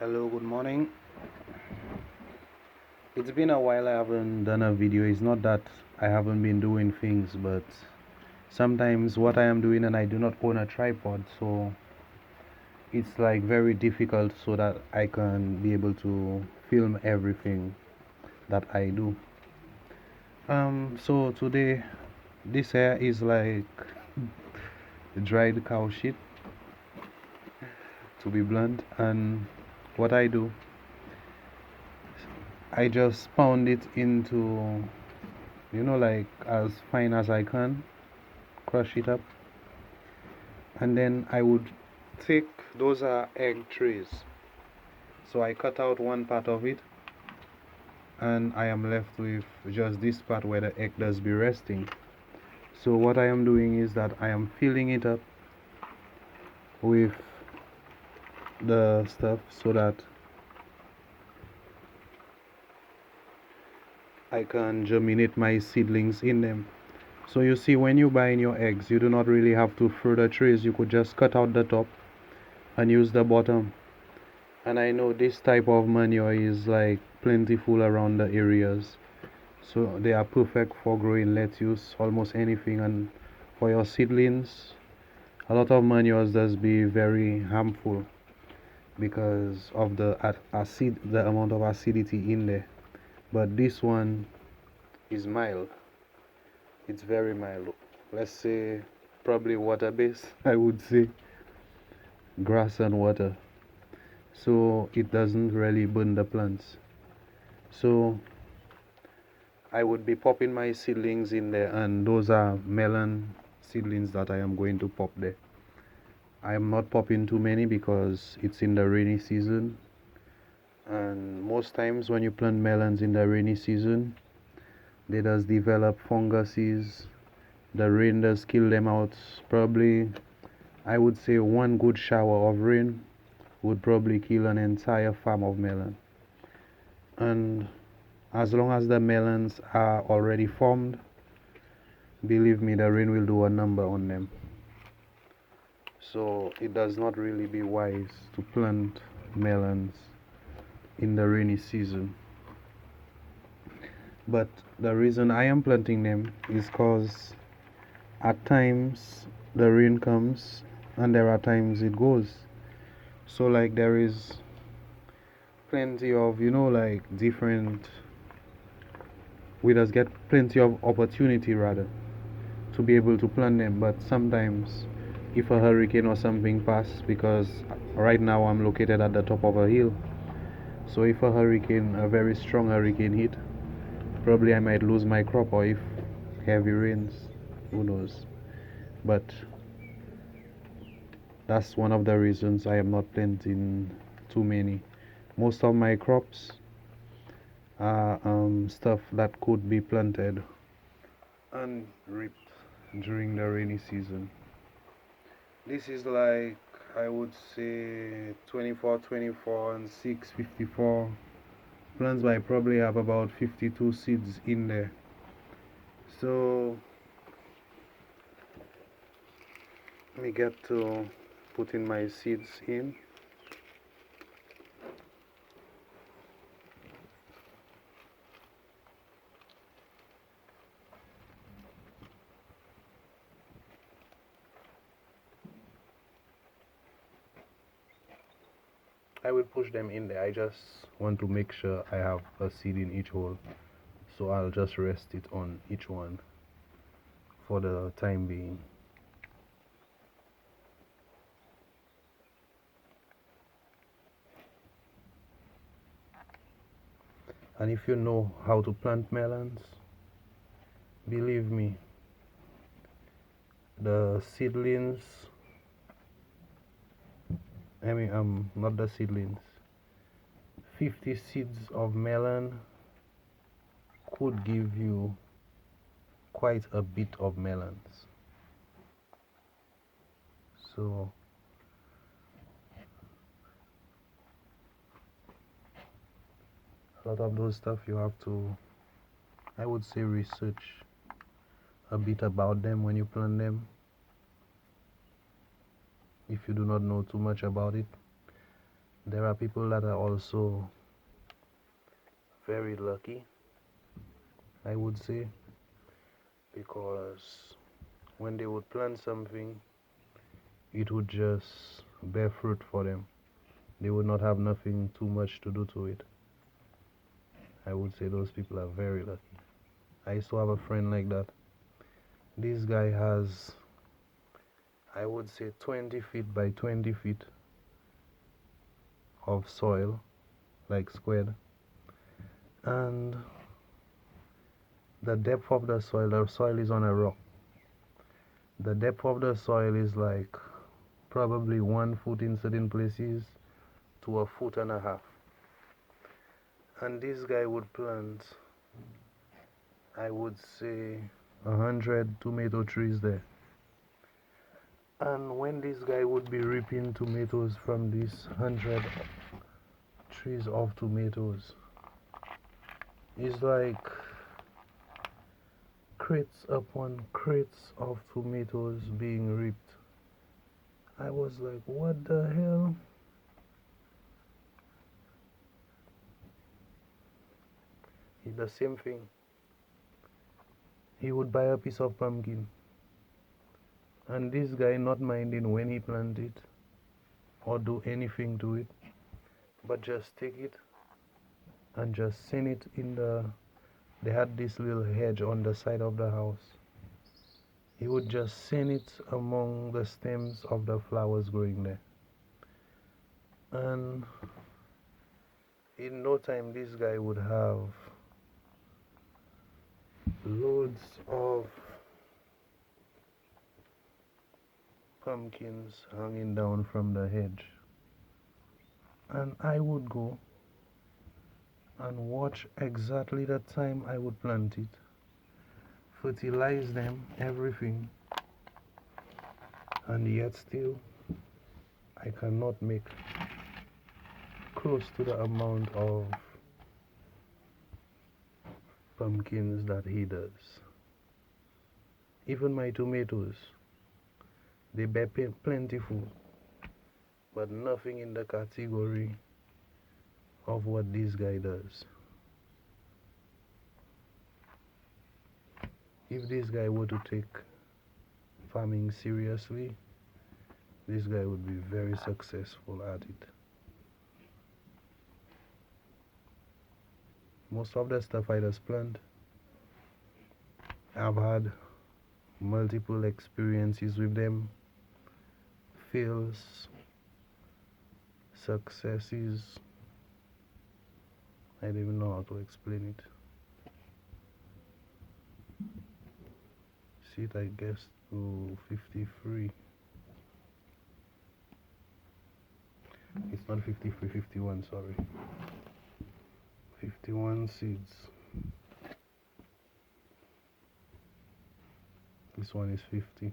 Hello, good morning. It's been a while I haven't done a video. It's not that I haven't been doing things, but sometimes what I am doing and I do not own a tripod, so it's like very difficult so that I can be able to film everything that I do. So today this hair is like dried cow shit, to be blunt, and what I do, I just pound it into, like as fine as I can, crush it up, and then I would take, those are egg trays, so I cut out one part of it and I am left with just this part where the egg does be resting. So what I am doing is that I am filling it up with the stuff so that I can germinate my seedlings in them. So you see, when you buy in your eggs, you do not really have to fill the trays. You could just cut out the top and use the bottom. And I know this type of manure is like plentiful around the areas, so they are perfect for growing lettuce, almost anything. And for your seedlings, a lot of manures does be very harmful because of the the amount of acidity in there. But this one is mild. It's very mild. Let's say probably water based. I would say grass and water, so it doesn't really burn the plants. So I would be popping my seedlings in there, and those are melon seedlings that I am going to pop there. I am not popping too many because it's in the rainy season, and most times when you plant melons in the rainy season, they does develop funguses. The rain does kill them out. Probably, I would say one good shower of rain would probably kill an entire farm of melon. And as long as the melons are already formed, believe me, the rain will do a number on them. So it does not really be wise to plant melons in the rainy season. But the reason I am planting them is because at times the rain comes and there are times it goes. So like there is plenty of, like different, we just get plenty of opportunity rather to be able to plant them. But sometimes if a hurricane or something pass, because right now I'm located at the top of a hill, so if a very strong hurricane hit, probably I might lose my crop, or if heavy rains, who knows. But that's one of the reasons I am not planting too many. Most of my crops are stuff that could be planted and reaped during the rainy season. This is like, I would say 24 and 654 plants, but I probably have about 52 seeds in there. So let me get to putting my seeds in. I will push them in there. I just want to make sure I have a seed in each hole, so I'll just rest it on each one for the time being. And if you know how to plant melons, believe me, the seedlings, not the seedlings, 50 seeds of melon could give you quite a bit of melons. So a lot of those stuff you have to, I would say, research a bit about them when you plant them, if you do not know too much about it. There are people that are also very lucky, I would say, because when they would plant something, it would just bear fruit for them. They would not have nothing too much to do to it. I would say those people are very lucky. I used to have a friend like that. This guy has, I would say, 20 feet by 20 feet of soil, like squared. And the depth of the soil is on a rock. The depth of the soil is like probably 1 foot in certain places to a foot and a half. And this guy would plant, I would say, 100 tomato trees there. And when this guy would be reaping tomatoes from these 100 trees of tomatoes, it's like crates upon crates of tomatoes being reaped. I was like, what the hell? The same thing. He would buy a piece of pumpkin, and this guy not minding when he plant it or do anything to it, but just take it and just send it in they had this little hedge on the side of the house. He would just send it among the stems of the flowers growing there. And in no time, this guy would have loads of pumpkins hanging down from the hedge. And I would go and watch exactly the time I would plant it, fertilize them, everything, and yet still I cannot make close to the amount of pumpkins that he does. Even my tomatoes, they bear plentiful, but nothing in the category of what this guy does. If this guy were to take farming seriously, this guy would be very successful at it. Most of the stuff I just plant, I've had multiple experiences with them, fails, successes. I don't even know how to explain it. See it, I guess, to 53. It's not 53, 51, sorry. 51 seeds. This one is 50.